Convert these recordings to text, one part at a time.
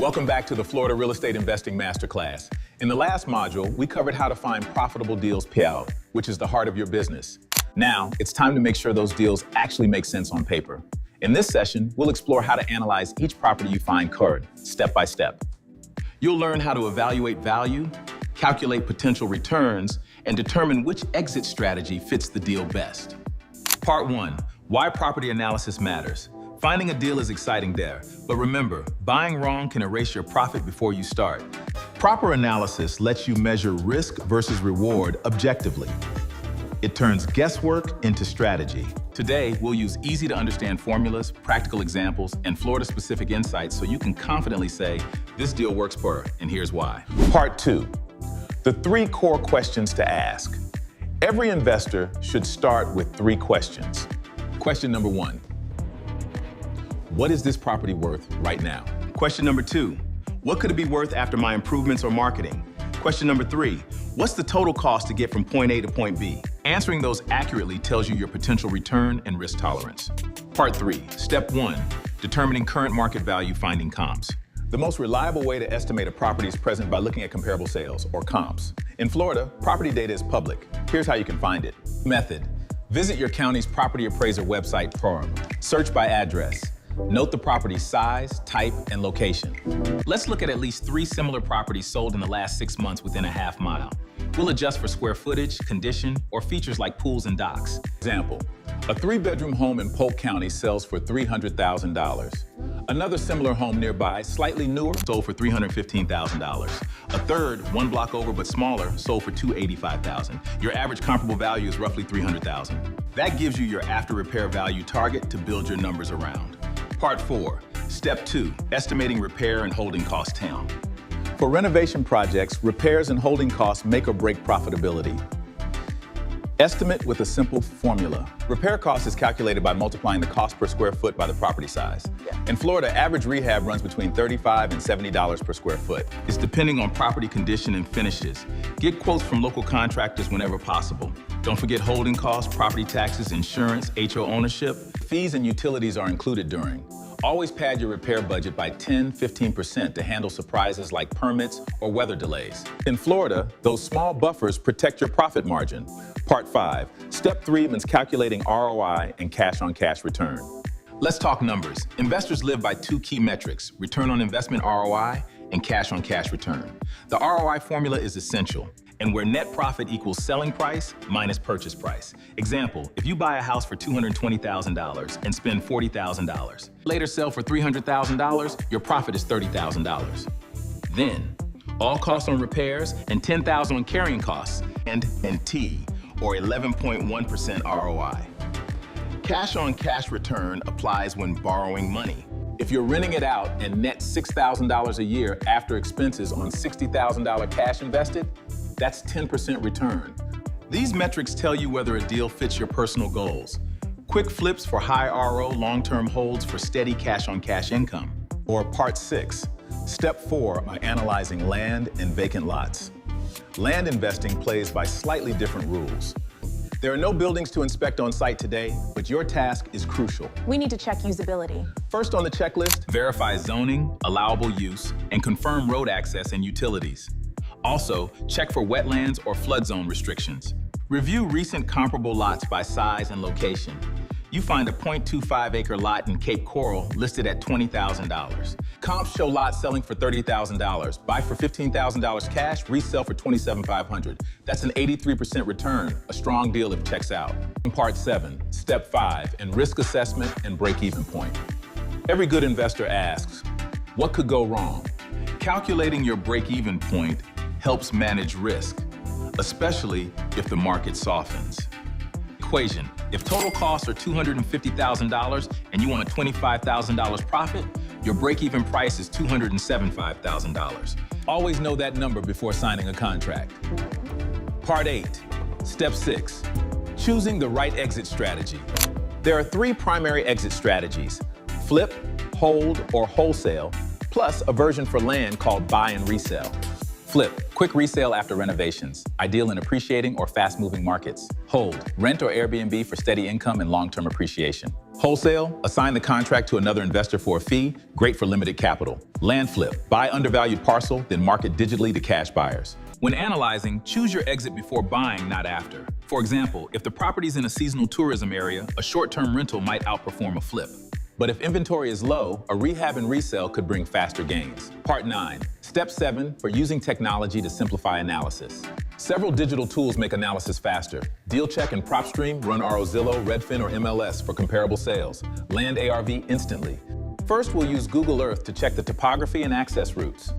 Welcome back to the Florida Real Estate Investing Masterclass. In the last module, we covered how to find profitable deals payout, which is the heart of your business. Now, it's time to make sure those deals actually make sense on paper. In this session, we'll explore how to analyze each property you find current, step by step. You'll learn how to evaluate value, calculate potential returns, and determine which exit strategy fits the deal best. Part 1, why property analysis matters. Finding a deal is exciting there, but remember, buying wrong can erase your profit before you start. Proper analysis lets you measure risk versus reward objectively. It turns guesswork into strategy. Today, we'll use easy-to-understand formulas, practical examples, and Florida-specific insights so you can confidently say, this deal works per, and here's why. Part 2, the 3 core questions to ask. Every investor should start with 3 questions. Question number 1. What is this property worth right now? Question number 2, what could it be worth after my improvements or marketing? Question number 3, what's the total cost to get from point A to point B? Answering those accurately tells you your potential return and risk tolerance. Part 3, step 1, determining current market value, finding comps. The most reliable way to estimate a property is present by looking at comparable sales, or comps. In Florida, property data is public. Here's how you can find it. Method, visit your county's property appraiser website forum. Search by address. Note the property's size, type, and location. Let's look at least 3 similar properties sold in the last 6 months within a half mile. We'll adjust for square footage, condition, or features like pools and docks. Example, a 3-bedroom home in Polk County sells for $300,000. Another similar home nearby, slightly newer, sold for $315,000. A third, 1 block over but smaller, sold for $285,000. Your average comparable value is roughly $300,000. That gives you your after repair value target to build your numbers around. Part 4, step 2, estimating repair and holding cost down. For renovation projects, repairs and holding costs make or break profitability. Estimate with a simple formula. Repair cost is calculated by multiplying the cost per square foot by the property size. In Florida, average rehab runs between $35 and $70 per square foot. It's depending on property condition and finishes. Get quotes from local contractors whenever possible. Don't forget holding costs, property taxes, insurance, HO ownership. Fees and utilities are included during. Always pad your repair budget by 10–15% to handle surprises like permits or weather delays. In Florida, those small buffers protect your profit margin. Part 5, step 3 means calculating ROI and cash-on-cash return. Let's talk numbers. Investors live by 2 key metrics, return on investment ROI and cash-on-cash return. The ROI formula is essential, and where net profit equals selling price minus purchase price. Example, if you buy a house for $220,000 and spend $40,000, later sell for $300,000, your profit is $30,000. Then, all costs on repairs and $10,000 on carrying costs, and T, or 11.1% ROI. Cash-on-cash return applies when borrowing money. If you're renting it out and net $6,000 a year after expenses on $60,000 cash invested, that's 10% return. These metrics tell you whether a deal fits your personal goals. Quick flips for high RO, long-term holds for steady cash-on-cash income. Or Part 6, Step 4 by analyzing land and vacant lots. Land investing plays by slightly different rules. There are no buildings to inspect on site today, but your task is crucial. We need to check usability. First on the checklist, verify zoning, allowable use, and confirm road access and utilities. Also, check for wetlands or flood zone restrictions. Review recent comparable lots by size and location. You find a 0.25-acre lot in Cape Coral listed at $20,000. Comps show lots selling for $30,000. Buy for $15,000 cash, resell for $27,500. That's an 83% return, a strong deal if it checks out. Part 7, Step 5, and risk assessment and break-even point. Every good investor asks, what could go wrong? Calculating your break-even point helps manage risk, especially if the market softens. Equation, if total costs are $250,000 and you want a $25,000 profit, your break-even price is $275,000. Always know that number before signing a contract. Part 8, Step 6, choosing the right exit strategy. There are 3 primary exit strategies: flip, hold, or wholesale, plus a version for land called buy and resell. Flip, quick resale after renovations, ideal in appreciating or fast-moving markets. Hold, rent or Airbnb for steady income and long-term appreciation. Wholesale, assign the contract to another investor for a fee, great for limited capital. Land flip, buy undervalued parcel, then market digitally to cash buyers. When analyzing, choose your exit before buying, not after. For example, if the property's in a seasonal tourism area, a short-term rental might outperform a flip. But if inventory is low, a rehab and resale could bring faster gains. Part 9. Step 7 for using technology to simplify analysis. Several digital tools make analysis faster. DealCheck and PropStream run ROZillow, Redfin, or MLS for comparable sales. Land ARV instantly. First, we'll use Google Earth to check the topography and access routes.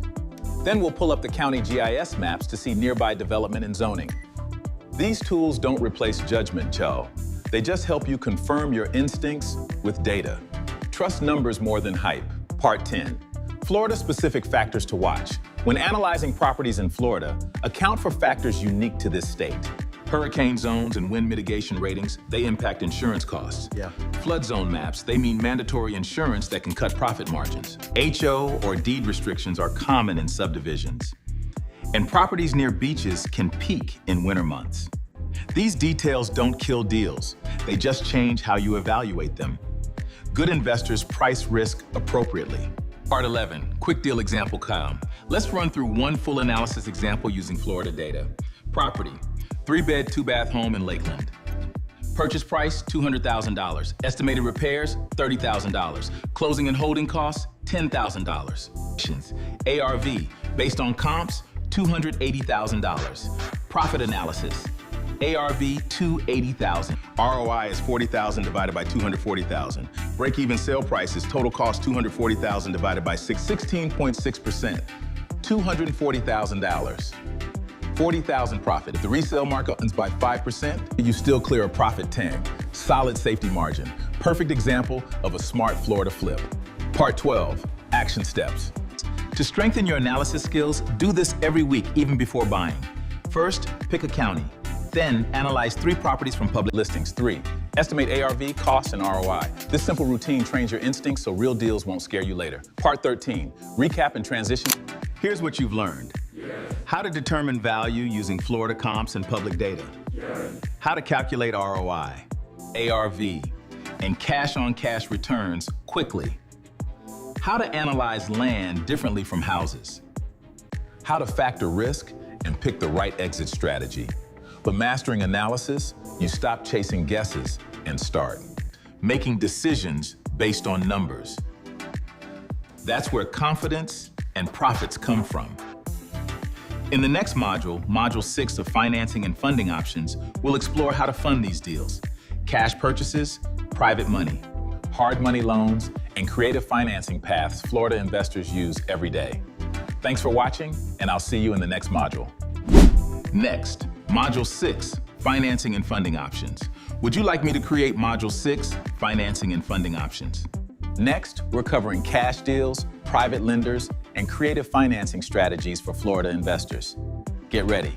Then we'll pull up the county GIS maps to see nearby development and zoning. These tools don't replace judgment, Cho. They just help you confirm your instincts with data. Trust numbers more than hype. Part 10. Florida-specific factors to watch. When analyzing properties in Florida, account for factors unique to this state. Hurricane zones and wind mitigation ratings, they impact insurance costs. Flood zone maps, they mean mandatory insurance that can cut profit margins. HO or deed restrictions are common in subdivisions. And properties near beaches can peak in winter months. These details don't kill deals. They just change how you evaluate them. Good investors price risk appropriately. Part 11, quick deal example column. Let's run through one full analysis example using Florida data. Property, 3-bed, 2-bath home in Lakeland. Purchase price, $200,000. Estimated repairs, $30,000. Closing and holding costs, $10,000. ARV, based on comps, $280,000. Profit analysis. ARV, $280,000. ROI is $40,000 divided by $240,000. Break-even sale price is total cost $240,000 divided by 16.6%. $240,000. $40,000 profit. If the resale market ends by 5%, you still clear a profit tag. Solid safety margin. Perfect example of a smart Florida flip. Part 12, action steps. To strengthen your analysis skills, do this every week, even before buying. First, pick a county. Then, analyze 3 properties from public listings. 3, estimate ARV, cost, and ROI. This simple routine trains your instincts so real deals won't scare you later. Part 13, recap and transition. Here's what you've learned. How to determine value using Florida comps and public data. How to calculate ROI, ARV, and cash-on-cash returns quickly. How to analyze land differently from houses. How to factor risk and pick the right exit strategy. But mastering analysis, you stop chasing guesses and start making decisions based on numbers. That's where confidence and profits come from. In the next module, Module 6 of Financing and Funding Options, we'll explore how to fund these deals. Cash purchases, private money, hard money loans, and creative financing paths Florida investors use every day. Thanks for watching, and I'll see you in the next module. Next, Module 6, Financing and Funding Options. Would you like me to create Module 6, Financing and Funding Options? Next, we're covering cash deals, private lenders, and creative financing strategies for Florida investors. Get ready.